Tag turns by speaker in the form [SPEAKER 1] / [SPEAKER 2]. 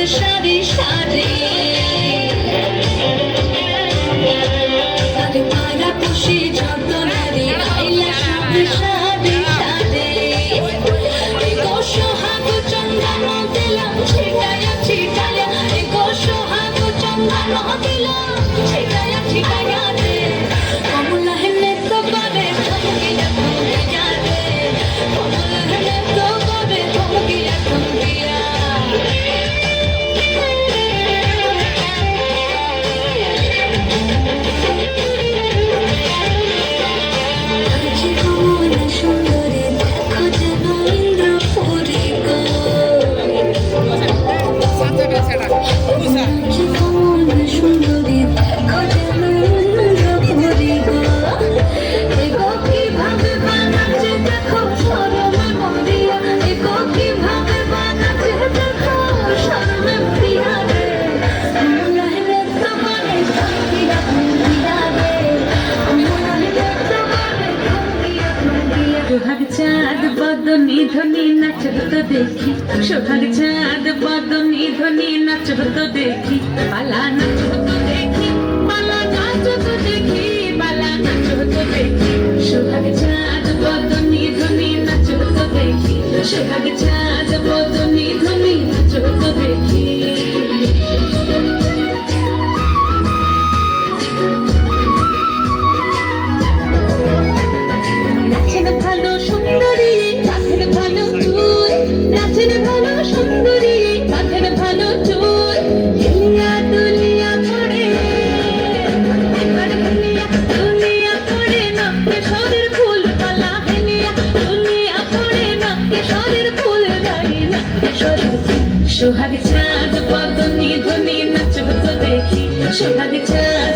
[SPEAKER 1] সারি সারি আরে পাড়া পুষি যত নারী আইলা সারি সারি সারি এগো সোহাগ চন্দন দিলাম ছিটায়া ছিটায়া এগো সোহাগ চন্দন দিলাম ছিটায়া ছিটায়া রে কমলা হেনে তো করে থমকিয়া থমকিয়া রে কমলা হেনে তো করে থমকিয়া থমকিয়া সুন্দরী দেখো যেন ইন্দ্রপুরী গো সুন্দরী দেখো যেন ইন্দ্রপুরী গো এগো কিভাবে বানাচ্ছে দেখো শরমে মরিয়া এগো কিভাবে বানাচ্ছে দেখো শরমে মরিয়া রে কমলা হেনে তো করে থমকিয়া থমকিয়া রে কমলা হেনে তো করে থমকিয়া থমকিয়া সোহাগ চাঁদ বদনি ধ্বনি নাচব তো দেখি সোহাগ চাঁদ বদনি ধ্বনি নাচব তো দেখি পালা নাচব তো দেখি পালা নাচ তো দেখি পালা নাচব তো দেখি সোহাগ চাঁদ বদনি ধ্বনি নাচব তো দেখি সোহাগ চাঁদ বদনি ধ্বনি নাচব তো দেখি নাচেন ভালো সুন্দরী নাচেন ভালো তুই নাচেন ভালো সুন্দরী নাচেন ভালো তুই হিলিয়া দুলিয়া পড়ে একবার হিলিয়া দুলিয়া পড়ে নাকে শরীর ফুল পালা হিলিয়া দুলিয়া পড়ে নাকে শরীর ফুল গাই নাকে শরীর সোহাগ চাঁদ বদনি ধ্বনি নাচব তো দেখি সোহাগ চাঁদ